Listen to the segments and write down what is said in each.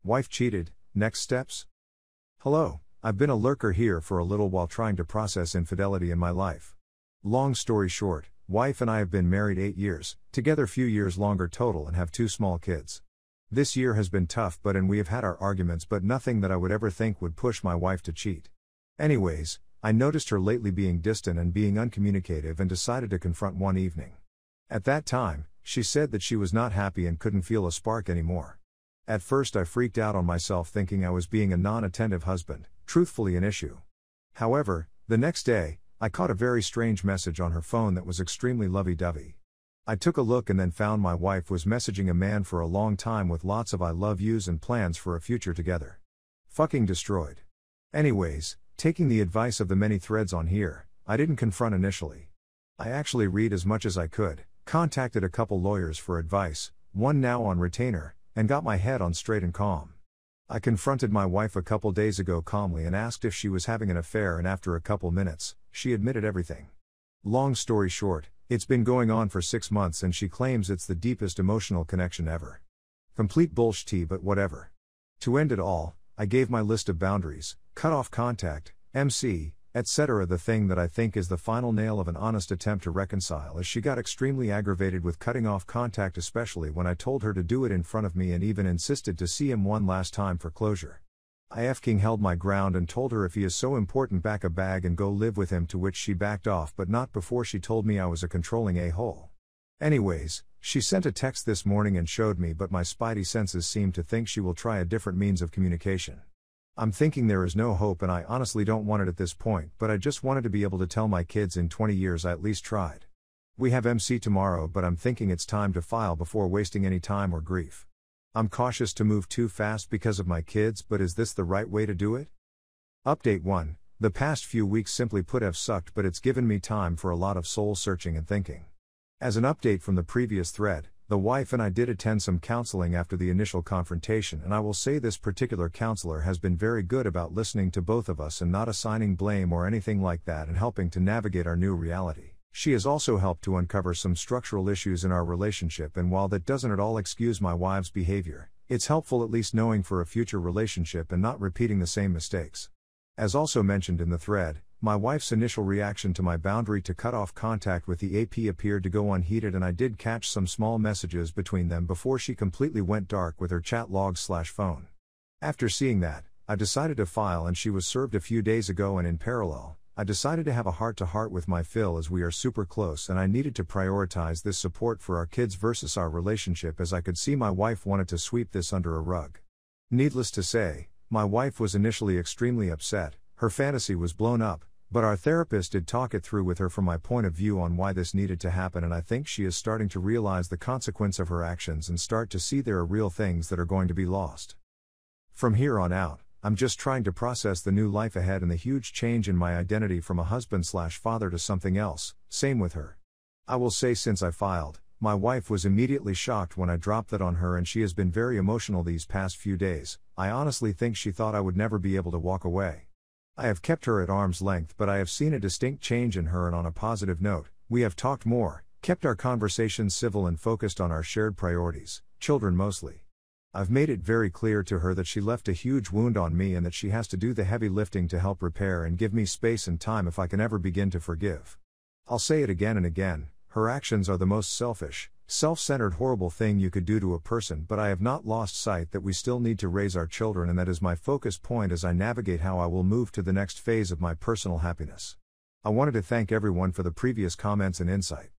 Wife cheated, next steps? Hello, I've been a lurker here for a little while trying to process infidelity in my life. Long story short, wife and I have been married 8 years, together few years longer total, and have 2 small kids. This year has been tough, and we have had our arguments, but nothing that I would ever think would push my wife to cheat. Anyways, I noticed her lately being distant and being uncommunicative and decided to confront one evening. At that time, she said that she was not happy and couldn't feel a spark anymore. At first I freaked out on myself, thinking I was being a non-attentive husband, truthfully an issue. However, the next day, I caught a very strange message on her phone that was extremely lovey-dovey. I took a look and then found my wife was messaging a man for a long time with lots of I love yous and plans for a future together. Fucking destroyed. Anyways, taking the advice of the many threads on here, I didn't confront initially. I actually read as much as I could, contacted a couple lawyers for advice, one now on retainer, and got my head on straight and calm. I confronted my wife a couple days ago calmly and asked if she was having an affair, and after a couple minutes, she admitted everything. Long story short, it's been going on for 6 months and she claims it's the deepest emotional connection ever. Complete bullshit, but whatever. To end it all, I gave my list of boundaries, cut off contact, MC, etc. The thing that I think is the final nail of an honest attempt to reconcile is she got extremely aggravated with cutting off contact, especially when I told her to do it in front of me and even insisted to see him one last time for closure. I f-king held my ground and told her if he is so important, back a bag and go live with him, to which she backed off, but not before she told me I was a controlling a-hole. Anyways, she sent a text this morning and showed me, but my spidey senses seem to think she will try a different means of communication. I'm thinking there is no hope, and I honestly don't want it at this point, but I just wanted to be able to tell my kids in 20 years I at least tried. We have MC tomorrow, but I'm thinking it's time to file before wasting any time or grief. I'm cautious to move too fast because of my kids, but is this the right way to do it? Update 1. The past few weeks simply put have sucked, but it's given me time for a lot of soul searching and thinking. As an update from the previous thread, the wife and I did attend some counseling after the initial confrontation, and I will say this particular counselor has been very good about listening to both of us and not assigning blame or anything like that, and helping to navigate our new reality. She has also helped to uncover some structural issues in our relationship, and while that doesn't at all excuse my wife's behavior, it's helpful at least knowing for a future relationship and not repeating the same mistakes. As also mentioned in the thread, my wife's initial reaction to my boundary to cut off contact with the AP appeared to go unheeded, and I did catch some small messages between them before she completely went dark with her chat logs/phone. After seeing that, I decided to file, and she was served a few days ago, and in parallel, I decided to have a heart-to-heart with my Phil, as we are super close and I needed to prioritize this support for our kids versus our relationship, as I could see my wife wanted to sweep this under a rug. Needless to say, my wife was initially extremely upset, her fantasy was blown up, but our therapist did talk it through with her from my point of view on why this needed to happen, and I think she is starting to realize the consequence of her actions and start to see there are real things that are going to be lost. From here on out, I'm just trying to process the new life ahead and the huge change in my identity from a husband/father to something else. Same with her. I will say, since I filed, my wife was immediately shocked when I dropped that on her, and she has been very emotional these past few days. I honestly think she thought I would never be able to walk away. I have kept her at arm's length, but I have seen a distinct change in her, and on a positive note, we have talked more, kept our conversations civil and focused on our shared priorities, children mostly. I've made it very clear to her that she left a huge wound on me and that she has to do the heavy lifting to help repair and give me space and time if I can ever begin to forgive. I'll say it again and again, her actions are the most selfish, self-centered, horrible thing you could do to a person, but I have not lost sight that we still need to raise our children, and that is my focus point as I navigate how I will move to the next phase of my personal happiness. I wanted to thank everyone for the previous comments and insight.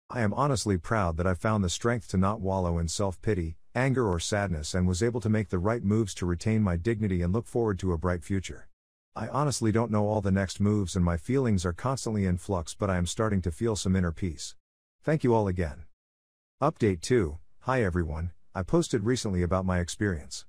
I am honestly proud that I found the strength to not wallow in self-pity, anger or sadness, and was able to make the right moves to retain my dignity and look forward to a bright future. I honestly don't know all the next moves, and my feelings are constantly in flux, but I am starting to feel some inner peace. Thank you all again. Update 2. Hi everyone, I posted recently about my experience.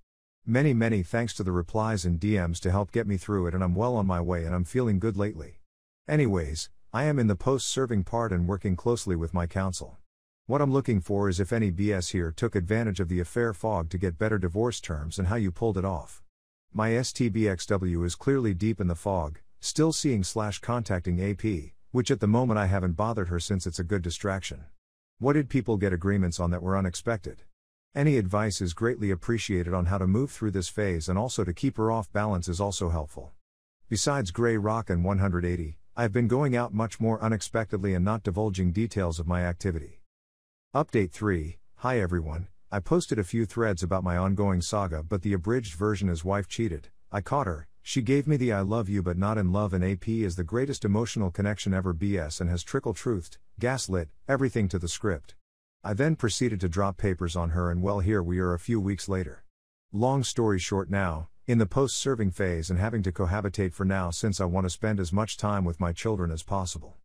Many thanks to the replies and DMs to help get me through it, and I'm well on my way and I'm feeling good lately. Anyways, I am in the post-serving part and working closely with my counsel. What I'm looking for is if any BS here took advantage of the affair fog to get better divorce terms and how you pulled it off. My STBXW is clearly deep in the fog, still seeing/contacting AP, which at the moment I haven't bothered her since it's a good distraction. What did people get agreements on that were unexpected? Any advice is greatly appreciated on how to move through this phase, and also to keep her off balance is also helpful. Besides Grey Rock and 180, I have been going out much more unexpectedly and not divulging details of my activity. Update 3. Hi everyone, I posted a few threads about my ongoing saga, but the abridged version is wife cheated. I caught her, she gave me the I love you but not in love, and AP is the greatest emotional connection ever BS and has trickle-truthed, gaslit, everything to the script. I then proceeded to drop papers on her, and well, here we are a few weeks later. Long story short, now, in the post-serving phase and having to cohabitate for now since I want to spend as much time with my children as possible.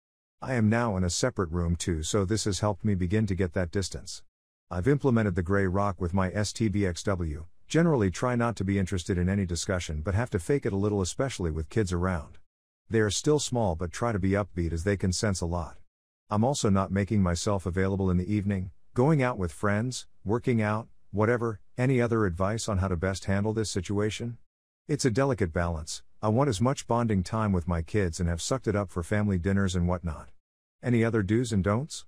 I am now in a separate room too, so this has helped me begin to get that distance. I've implemented the Grey Rock with my STBXW, generally try not to be interested in any discussion but have to fake it a little, especially with kids around. They are still small but try to be upbeat as they can sense a lot. I'm also not making myself available in the evening, going out with friends, working out, whatever. Any other advice on how to best handle this situation? It's a delicate balance. I want as much bonding time with my kids and have sucked it up for family dinners and whatnot. Any other do's and don'ts?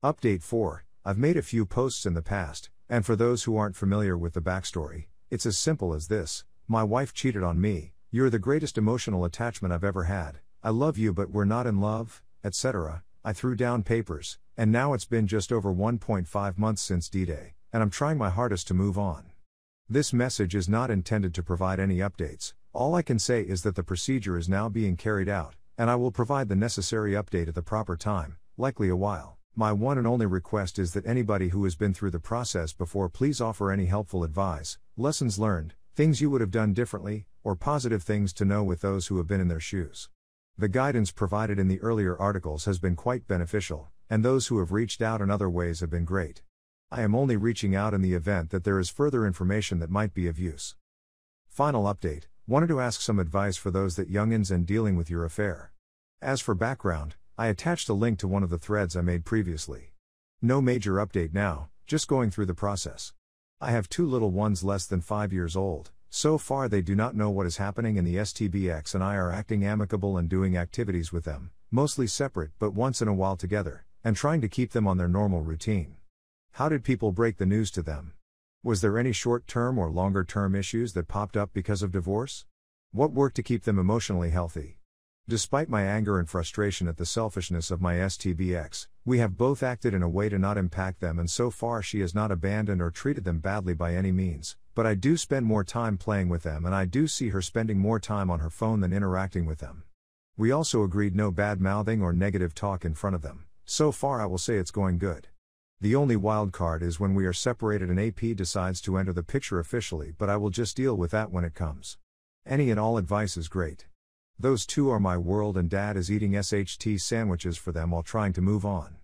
Update 4. I've made a few posts in the past, and for those who aren't familiar with the backstory, it's as simple as this. My wife cheated on me, you're the greatest emotional attachment I've ever had, I love you but we're not in love, etc. I threw down papers, and now it's been just over 1.5 months since D-Day, and I'm trying my hardest to move on. This message is not intended to provide any updates. All I can say is that the procedure is now being carried out, and I will provide the necessary update at the proper time, likely a while. My one and only request is that anybody who has been through the process before, please offer any helpful advice, lessons learned, things you would have done differently, or positive things to know with those who have been in their shoes. The guidance provided in the earlier articles has been quite beneficial, and those who have reached out in other ways have been great. I am only reaching out in the event that there is further information that might be of use. Final update, wanted to ask some advice for those that youngins and dealing with your affair. As for background, I attached a link to one of the threads I made previously. No major update now, just going through the process. I have 2 little ones less than 5 years old. So far they do not know what is happening in the STBX, and I are acting amicable and doing activities with them, mostly separate but once in a while together, and trying to keep them on their normal routine. How did people break the news to them? Was there any short-term or longer-term issues that popped up because of divorce? What worked to keep them emotionally healthy? Despite my anger and frustration at the selfishness of my STBX, we have both acted in a way to not impact them, and so far she has not abandoned or treated them badly by any means, but I do spend more time playing with them, and I do see her spending more time on her phone than interacting with them. We also agreed no bad-mouthing or negative talk in front of them. So far I will say it's going good. The only wild card is when we are separated and AP decides to enter the picture officially, but I will just deal with that when it comes. Any and all advice is great. Those 2 are my world, and Dad is eating SHT sandwiches for them while trying to move on.